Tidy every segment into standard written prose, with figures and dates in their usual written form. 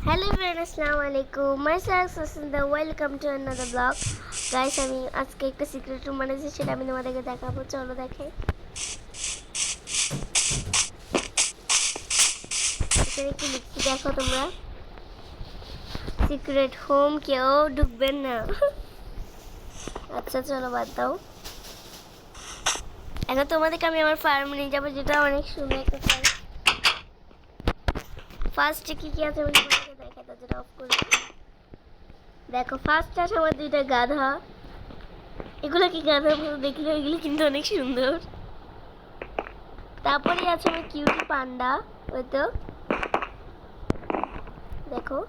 Hello everyone, Assalamualaikum. Myself Sasinda. Welcome to another vlog. Guys, আমি আজকে একটা secret room বানিয়েছি, সেটা আমি তোমাদেরকে দেখাবো। চলো দেখাই। এখানে কি লিখছি দেখো তোমরা। সিক্রেট হোম, কেউ ঢুকবেন না। আচ্ছা চলো বাদ দাও। এখন তোমাদেরকে আমি আমার ফার্ম নিয়ে যাবো, যেটা অনেক সুন্দর একটা ফার্ম। ফার্স্টে কি কি আছে আমি তোমাদেরকে দেখাই, যেটা অফ করে দেখো। ফার্স্ট আছে আমার দুইটা গাধা। এগুলো কি গাধার মতো দেখলে, এগুলো কিন্তু অনেক সুন্দর। তারপরে আছে আমার কিউটি পান্ডা, ওই তো দেখো।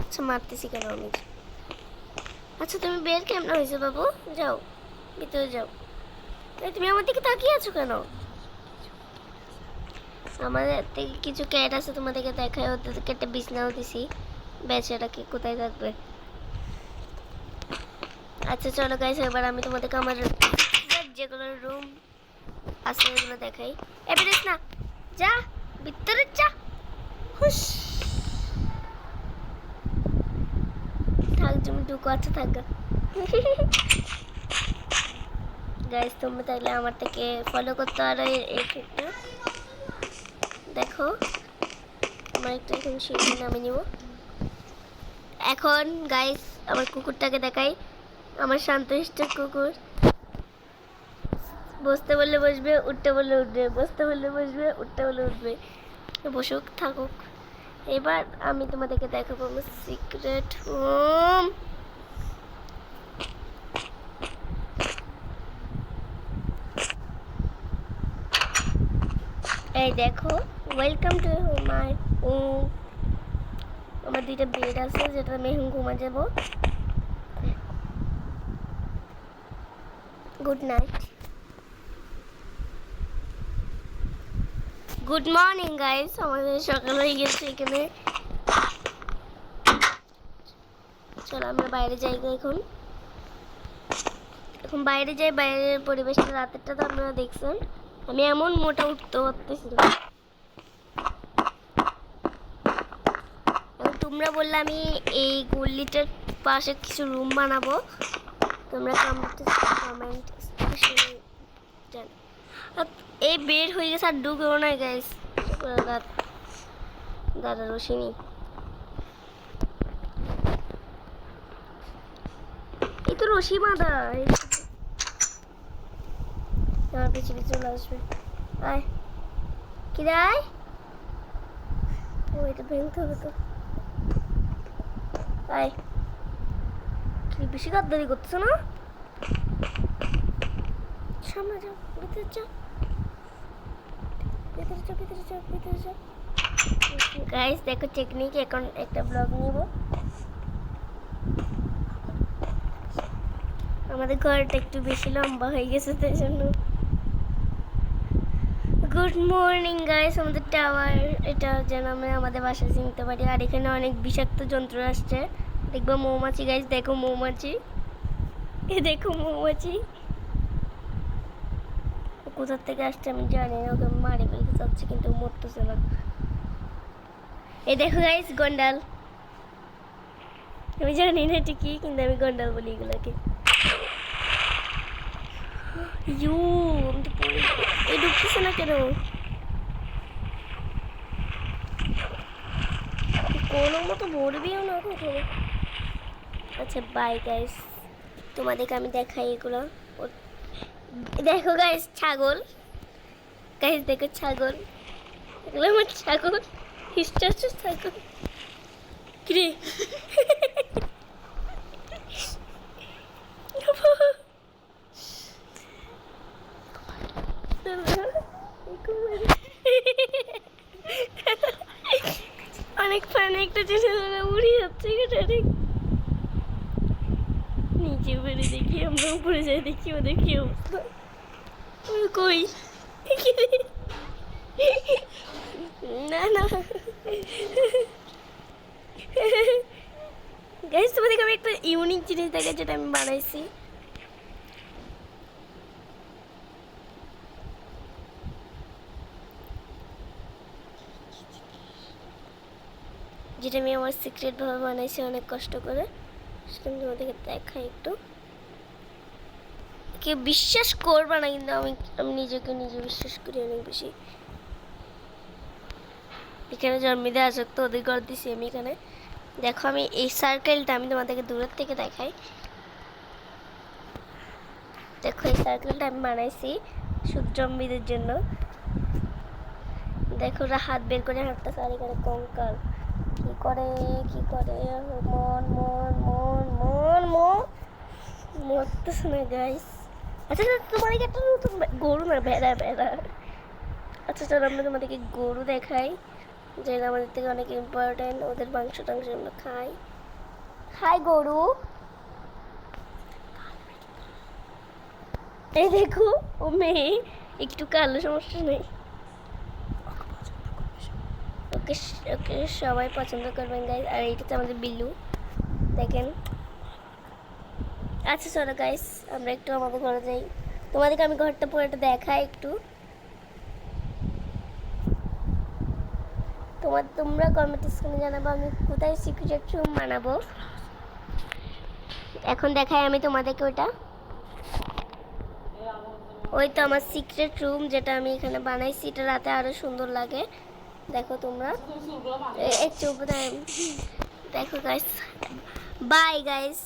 আচ্ছা মারতেছি কেন আমি? আচ্ছা তুমি বের কেমন হয়েছে বাবু? যাও ভিতরে যাও। তুমি আমার দিকে তাকিয়ে আছো কেন? আমাদের থেকে কিছু ক্যাট আছে, তোমাদেরকে দেখায়। ওদেরকে একটা বিছনাও দিছি, বেচারা কি কোথায় থাকবে। আচ্ছা চলো গাইস, এবার আমি তোমাদেরকে আমার যেগুলো রুম আছে ওগুলো দেখাই। এবারে না, যা ভিতরে যা। হুশ থাক, তুমি ঢুকো। আচ্ছা থাক গাইস, তোমরা তাহলে আমার থেকে ফলো করতে পারো এই ট্রিকটা। দেখো আমার একটু এখন সিঁড়ি নামে নিব। এখন গাইস আমার কুকুরটাকে দেখাই। আমার শান্তশিষ্ট কুকুর। বসতে বললে বসবে, উঠতে বললে উঠবে, বসতে বললে বসবে, উঠতে বললে উঠবে। বসুক থাকুক। এবার আমি তোমাদেরকে দেখাবো আমার সিক্রেট হোম। এই দেখো, ওয়েলকাম টু মাই হোম। আমার দুইটা বেড আছে, যেটা আমি এখন ঘুমা যাবো। Good night. Good morning guys, আমাদের সকাল হয়ে গেছে এখানে। চলো আমরা বাইরে যাই। এখন এখন বাইরে যাই। বাইরের পরিবেশটা রাতেরটা তো আপনারা দেখছেন। আমি এমন মোটা উঠতে পারতেছি না। তোমরা বললে আমি এই গলিটার পাশে কিছু রুম বানাবো। তোমরা কমেন্ট জানো। এই বের হয়ে গেছে, আর ঢুকেও না গাইস। দাদা রোশিনী, এই তো রশি বাঁধা। আমার পিছু পিছু চলে আসবে। আয় কি রায়, ও এটা ভেঙতে হবে তো। আয়, কি বেশি গাদ্দারি করতেছ না? সামনে যাও, ভিতরে যাও, ভিতরে যাও, ভিতরে যাও, ভিতরে যাও। গাইস দেখো টেকনিক। এখন একটা ব্লগ নিব। আমাদের ঘরটা একটু বেশি লম্বা হয়ে গেছে, তাই জন্য। Good morning guys. আমাদের টাওয়ার এটা যেন আমরা আমাদের বাসায় চিনতে পারি। আর এখানে অনেক বিষাক্ত যন্ত্র আসছে। দেখবো মৌমাছি গাইস, দেখো মৌমাছি, এ দেখো মৌমাছি। কোথার থেকে আসছে আমি জানি না, ওকে মারে ফেলতে চাচ্ছে কিন্তু মরতেছে না। এই দেখো গাইস গন্ডাল। আমি জানি না এটা কি, কিন্তু আমি গন্ডাল বলি এগুলোকে। ইউ, এই ঢুকতেছে না কেন? কোনো মতো মরবিও না কখনো। আচ্ছা বাই গাইস, তোমাদেরকে আমি দেখাই এগুলো। দেখো গাইস ছাগল, গাইস দেখো ছাগল, এগুলো আমার ছাগল, হিস্টাচ্ছ ছাগল। কিরে অনেক ফান একটা জিনিস উড়ে যাচ্ছে। নিচে উপরে দেখি, আমরা উপরে যাই দেখি ওদের কি অবস্থা। কই না না গাইস, তোমাদেরকে আমি একটা ইউনিক জিনিস দেখে, যেটা আমি বানাইছি। যেটা আমি আমার সিক্রেটভাবে বানাইছি অনেক কষ্ট করে, সেটা আমি তোমাদেরকে দেখাই একটু। কেউ বিশ্বাস করবে না, কিন্তু আমি আমি নিজেকে নিজে বিশ্বাস করি অনেক বেশি। এখানে জন্মিদে আসক্ত ওদের ঘর দিছি আমি এখানে। দেখো আমি এই সার্কেলটা আমি তোমাদেরকে দূরের থেকে দেখাই। দেখো এই সার্কেলটা আমি বানাইছি জম্বিদের জন্য। দেখো ওরা হাত বের করে হাঁটতেছে, আর এখানে কঙ্কাল কি করে কি করে, মন মন মন মন মন মরতেছে না গাইস। আচ্ছা তোমার একটা নতুন গরু না ভেড়া ভেড়া। আচ্ছা চলো আমরা তোমাদেরকে গরু দেখাই, যেটা আমাদের থেকে অনেক ইম্পর্টেন্ট। ওদের মাংস টাংস আমরা খাই। হাই গরু, এই দেখো ও মেয়ে, একটু কালো, সমস্যা নেই। ওকে ওকে সবাই পছন্দ করবেন গাইস। আর এইটাতে আমাদের বিল্লু দেখেন। আচ্ছা চলো গাইস আমরা একটু আমাদের ঘরে যাই, তোমাদেরকে আমি ঘরটা পুরোটা দেখাই একটু। তোমরা কমেন্ট স্ক্রিনে জানাবো আমি কোথায় সিক্রেট রুম বানাবো। এখন দেখাই আমি তোমাদেরকে ওটা। ওই তো আমার সিক্রেট রুম যেটা আমি এখানে বানাইছি, এটা রাতে আরো সুন্দর লাগে। দেখো তোমরা এই চুপ, দেখো গাইস, বাই গাইস।